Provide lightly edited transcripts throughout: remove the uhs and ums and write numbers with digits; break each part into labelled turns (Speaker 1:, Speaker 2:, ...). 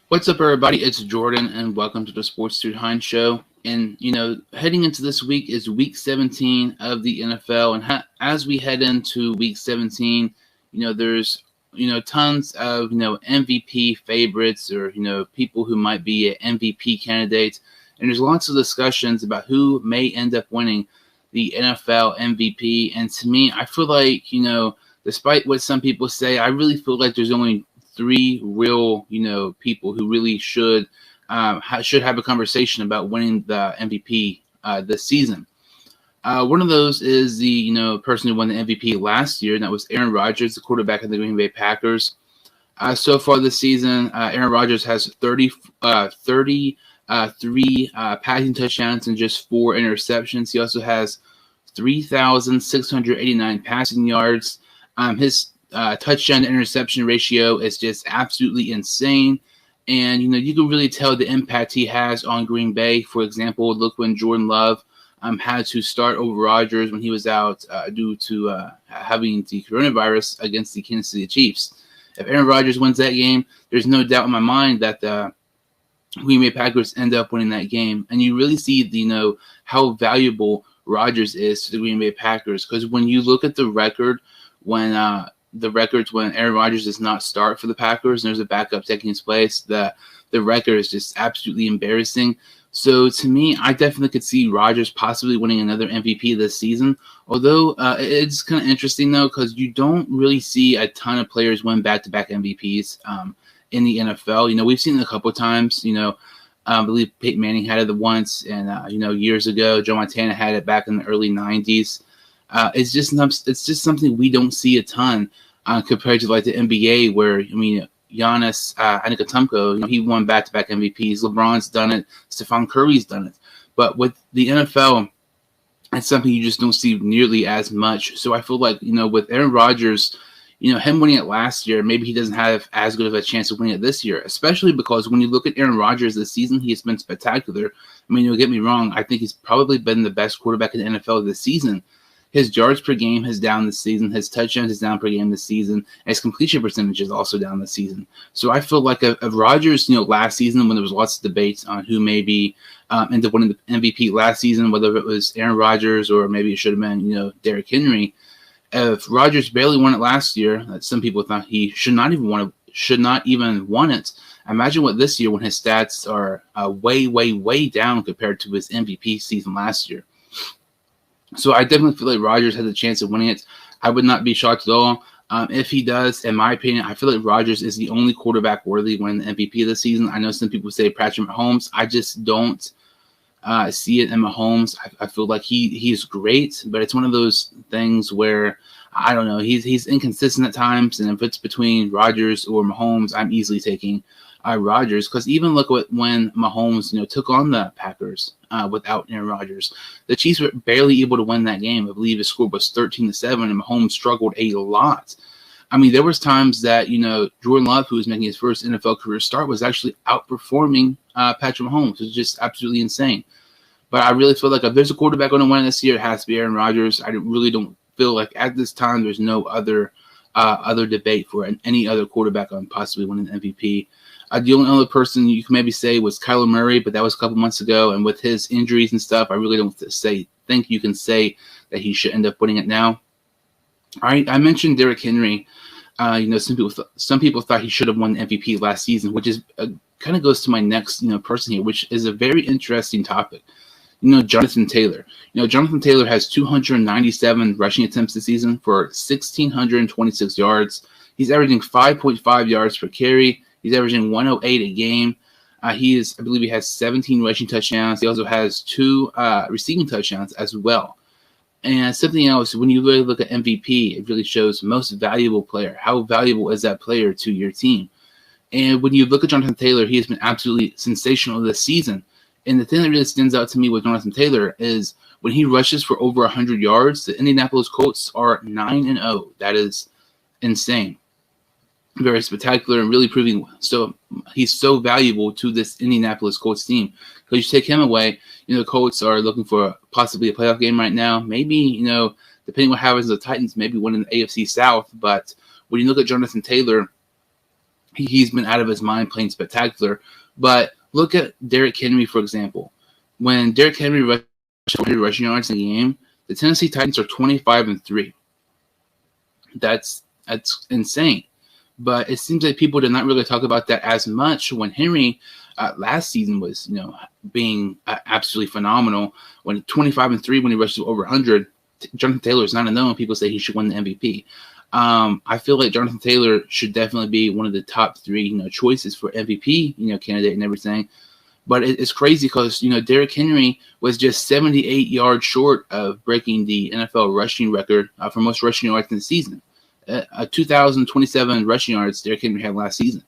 Speaker 1: What's up, everybody? It's Jordan, and welcome to the Sports Dude Hines Show. And, heading into this week is week 17 of the NFL. And as we head into week 17, there's, tons of, MVP favorites or, people who might be MVP candidates. And there's lots of discussions about who may end up winning the NFL MVP. And to me, I feel like, despite what some people say, I really feel like there's only three real, people who really should have a conversation about winning the MVP this season. One of those is the person who won the MVP last year, and that was Aaron Rodgers, the quarterback of the Green Bay Packers. So far this season, Aaron Rodgers has 33 passing touchdowns and just 4 interceptions. He also has 3,689 passing yards. His touchdown to interception ratio is just absolutely insane. And, you can really tell the impact he has on Green Bay. For example, look when Jordan Love had to start over Rodgers when he was out due to having the coronavirus against the Kansas City Chiefs. If Aaron Rodgers wins that game, there's no doubt in my mind that the Green Bay Packers end up winning that game. And you really see, how valuable Rodgers is to the Green Bay Packers. Because when you look at the record, when Aaron Rodgers does not start for the Packers and there's a backup taking his place, the record is just absolutely embarrassing. So to me, I definitely could see Rodgers possibly winning another MVP this season. Although it's kind of interesting, though, because you don't really see a ton of players win back-to-back MVPs in the NFL. We've seen it a couple of times. I believe Peyton Manning had it once, and years ago, Joe Montana had it back in the early 90s. It's just something we don't see a ton compared to like the NBA, where Giannis Antetokounmpo, he won back-to-back MVPs. LeBron's done it. Stephen Curry's done it. But with the NFL, it's something you just don't see nearly as much. So I feel like with Aaron Rodgers, him winning it last year, maybe he doesn't have as good of a chance of winning it this year, especially because when you look at Aaron Rodgers this season, he has been spectacular. Don't get me wrong. I think he's probably been the best quarterback in the NFL this season. His yards per game is down this season. His touchdowns is down per game this season. And his completion percentage is also down this season. So I feel like if Rodgers, last season when there was lots of debates on who maybe ended up winning the MVP last season, whether it was Aaron Rodgers or maybe it should have been, Derrick Henry. If Rodgers barely won it last year, some people thought he should not even won it. Imagine what this year when his stats are way, way, way down compared to his MVP season last year. So I definitely feel like Rodgers has a chance of winning it. I would not be shocked at all if he does. In my opinion, I feel like Rodgers is the only quarterback worthy winning the MVP this season. I know some people say Patrick Mahomes. I just don't see it in Mahomes. I feel like he's great, but it's one of those things where I don't know. He's inconsistent at times, and if it's between Rodgers or Mahomes, I'm easily taking Rodgers, because even look at when Mahomes took on the Packers without Aaron Rodgers, the Chiefs were barely able to win that game. I believe his score was 13-7, and Mahomes struggled a lot. There was times that Jordan Love, who was making his first NFL career start, was actually outperforming Patrick Mahomes. It was just absolutely insane. But I really feel like if there's a quarterback going to win this year, it has to be Aaron Rodgers. I really don't feel like at this time there's no other debate for any other quarterback on possibly winning the MVP. The only other person you can maybe say was Kyler Murray, but that was a couple months ago. And with his injuries and stuff, I really don't think you can say that he should end up winning it now. All right, I mentioned Derrick Henry. Some people thought he should have won the MVP last season, which is kind of goes to my next person here, which is a very interesting topic. Jonathan Taylor. Jonathan Taylor has 297 rushing attempts this season for 1,626 yards. He's averaging 5.5 yards per carry. He's averaging 108 a game. I believe he has 17 rushing touchdowns. He also has 2 receiving touchdowns as well. And something else, when you really look at MVP, it really shows most valuable player. How valuable is that player to your team? And when you look at Jonathan Taylor, he has been absolutely sensational this season. And the thing that really stands out to me with Jonathan Taylor is when he rushes for over 100 yards, the Indianapolis Colts are 9-0. That is insane. Very spectacular and really proving so he's so valuable to this Indianapolis Colts team. Because you take him away, the Colts are looking for possibly a playoff game right now. Maybe, depending on what happens, the Titans maybe winning the AFC South. But when you look at Jonathan Taylor, He's been out of his mind playing spectacular. But look at Derrick Henry, for example. When Derrick Henry rushed 400 rushing yards in a game, the Tennessee Titans are 25-3. That's insane. But it seems like people did not really talk about that as much when Henry last season was, being absolutely phenomenal. When 25-3, when he rushed over 100, Jonathan Taylor is not unknown. People say he should win the MVP. I feel like Jonathan Taylor should definitely be one of the top 3, choices for MVP, candidate and everything. But it's crazy because, Derrick Henry was just 78 yards short of breaking the NFL rushing record for most rushing yards in the season. 2,027 rushing yards Derrick Henry had last season.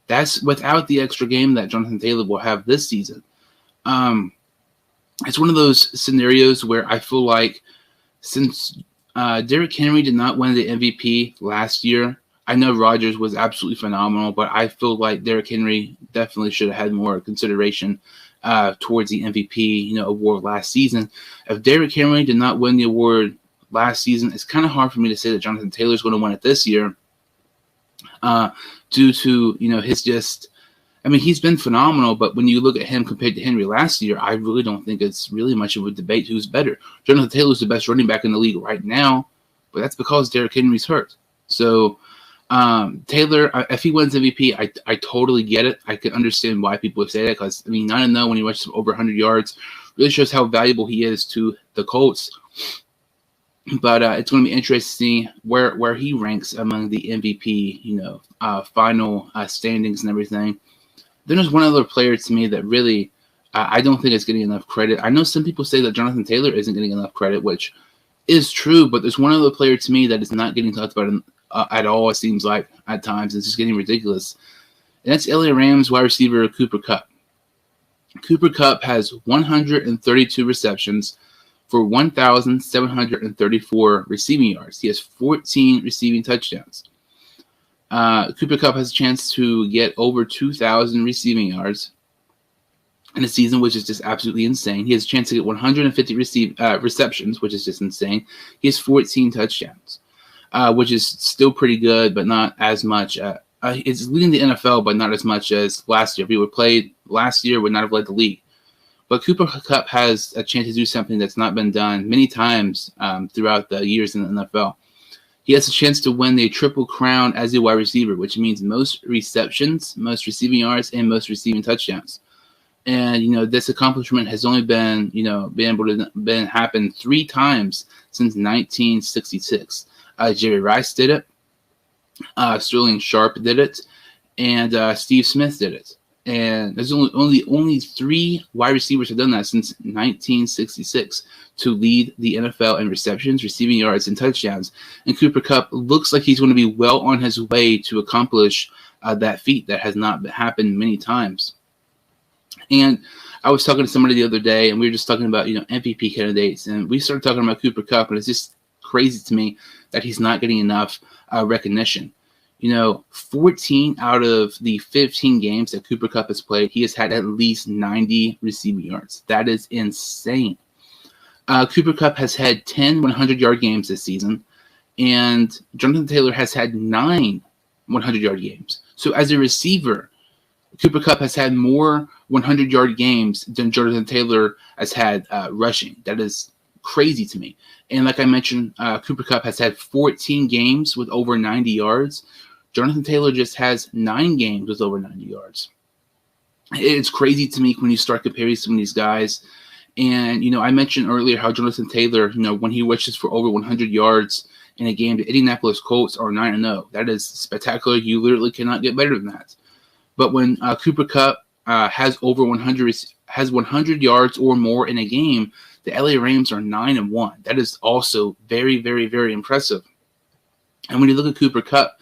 Speaker 1: That's without the extra game that Jonathan Taylor will have this season. It's one of those scenarios where I feel like since Derrick Henry did not win the MVP last year, I know Rodgers was absolutely phenomenal, but I feel like Derrick Henry definitely should have had more consideration towards the MVP, award last season. If Derrick Henry did not win the award last season, it's kind of hard for me to say that Jonathan Taylor is going to win it this year due to, he's been phenomenal, but when you look at him compared to Henry last year, I really don't think it's really much of a debate who's better. Jonathan Taylor is the best running back in the league right now, but that's because Derrick Henry's hurt. So Taylor, if he wins MVP, I totally get it. I can understand why people would say that because, I don't know, when he rushes over 100 yards, really shows how valuable he is to the Colts. But it's going to be interesting to see where he ranks among the MVP, final standings and everything. Then there's one other player to me that really I don't think is getting enough credit. I know some people say that Jonathan Taylor isn't getting enough credit, which is true, but there's one other player to me that is not getting talked about at all, it seems like, at times. It's just getting ridiculous. And that's LA Rams wide receiver Cooper Kupp. Cooper Kupp has 132 receptions for 1,734 receiving yards. He has 14 receiving touchdowns. Cooper Kupp has a chance to get over 2,000 receiving yards in a season, which is just absolutely insane. He has a chance to get 150 receptions, which is just insane. He has 14 touchdowns, which is still pretty good, but not as much. It's leading the NFL, but not as much as last year. If he would played last year, would not have led the league. But Cooper Kupp has a chance to do something that's not been done many times throughout the years in the NFL. He has a chance to win the Triple Crown as a wide receiver, which means most receptions, most receiving yards, and most receiving touchdowns. And, this accomplishment has only been happen 3 times since 1966. Jerry Rice did it. Sterling Sharp did it. And Steve Smith did it. And there's only 3 wide receivers have done that since 1966 to lead the NFL in receptions, receiving yards, and touchdowns. And Cooper Kupp looks like he's going to be well on his way to accomplish that feat that has not happened many times. And I was talking to somebody the other day, and we were just talking about MVP candidates, and we started talking about Cooper Kupp, and it's just crazy to me that he's not getting enough recognition. 14 out of the 15 games that Cooper Kupp has played, he has had at least 90 receiving yards. That is insane. Cooper Kupp has had 10 100-yard games this season, and Jonathan Taylor has had 9 100-yard games. So as a receiver, Cooper Kupp has had more 100-yard games than Jonathan Taylor has had rushing. That is crazy to me. And like I mentioned, Cooper Kupp has had 14 games with over 90 yards. Jonathan Taylor just has 9 games with over 90 yards. It's crazy to me when you start comparing some of these guys. And, I mentioned earlier how Jonathan Taylor, when he rushes for over 100 yards in a game, the Indianapolis Colts are 9-0. That is spectacular. You literally cannot get better than that. But when Cooper Kupp has over 100 yards or more in a game, the LA Rams are 9-1. That is also very, very, very impressive. And when you look at Cooper Kupp,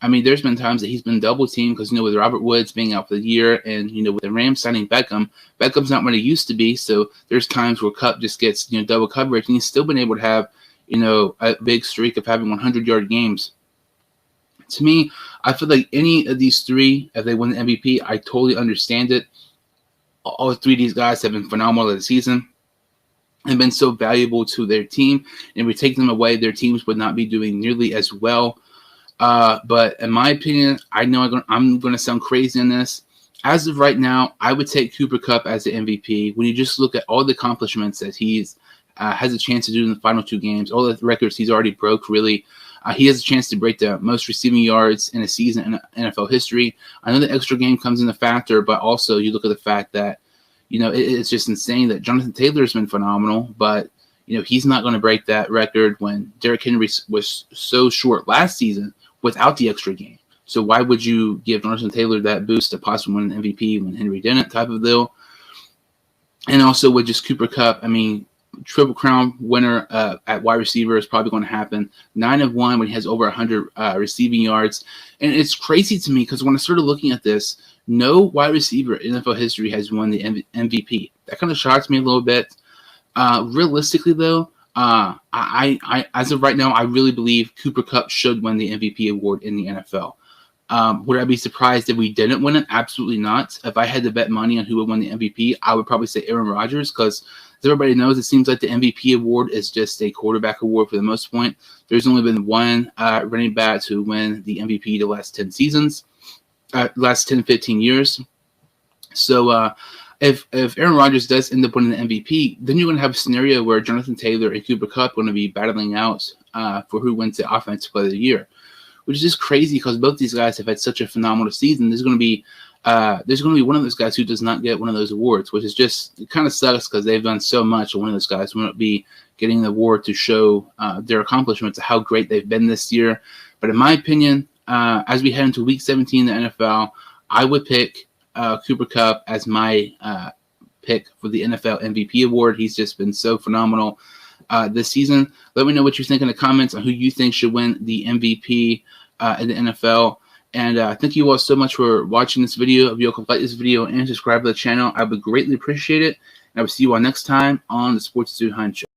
Speaker 1: there's been times that he's been double teamed because, with Robert Woods being out for the year and, with the Rams signing Beckham's not what he used to be. So there's times where Kupp just gets, double coverage, and he's still been able to have, a big streak of having 100-yard games. To me, I feel like any of these 3, if they win the MVP, I totally understand it. All 3 of these guys have been phenomenal this season and been so valuable to their team. And if we take them away, their teams would not be doing nearly as well. But in my opinion, I know I'm going to sound crazy in this. As of right now, I would take Cooper Kupp as the MVP. When you just look at all the accomplishments that he's has a chance to do in the final 2 games, all the records he's already broke, really. He has a chance to break the most receiving yards in a season in NFL history. I know the extra game comes in a factor, but also you look at the fact that, it's just insane that Jonathan Taylor has been phenomenal, but, he's not going to break that record when Derrick Henry was so short last season without the extra game. So why would you give Jonathan Taylor that boost to possibly win an MVP when Henry didn't, type of deal? And also with just Cooper Kupp, I mean, Triple Crown winner at wide receiver is probably going to happen. 9 of 1 when he has over 100 receiving yards. And it's crazy to me because when I started looking at this, no wide receiver in NFL history has won the MVP. That kind of shocks me a little bit. Realistically, though, I as of right now, I really believe Cooper Kupp should win the MVP award in the NFL. Would I be surprised if we didn't win it? Absolutely not. If I had to bet money on who would win the MVP, I would probably say Aaron Rodgers because, as everybody knows, it seems like the MVP award is just a quarterback award for the most part. There's only been one running back to win the MVP the last 10 seasons, last 10, 15 years. So if Aaron Rodgers does end up winning the MVP, then you're going to have a scenario where Jonathan Taylor and Cooper Kupp are going to be battling out for who wins the Offensive Player of the Year, which is just crazy because both these guys have had such a phenomenal season. There's going to be one of those guys who does not get one of those awards, which is just, it kind of sucks because they've done so much, and one of those guys will not be getting the award to show their accomplishments, how great they've been this year. But in my opinion, as we head into Week 17 in the NFL, I would pick Cooper Kupp as my pick for the NFL MVP award. He's just been so phenomenal this season. Let me know what you think in the comments on who you think should win the MVP in the NFL. And thank you all so much for watching this video. If you all could like this video and subscribe to the channel, I would greatly appreciate it. And I will see you all next time on the Sports Dude Hunt Show.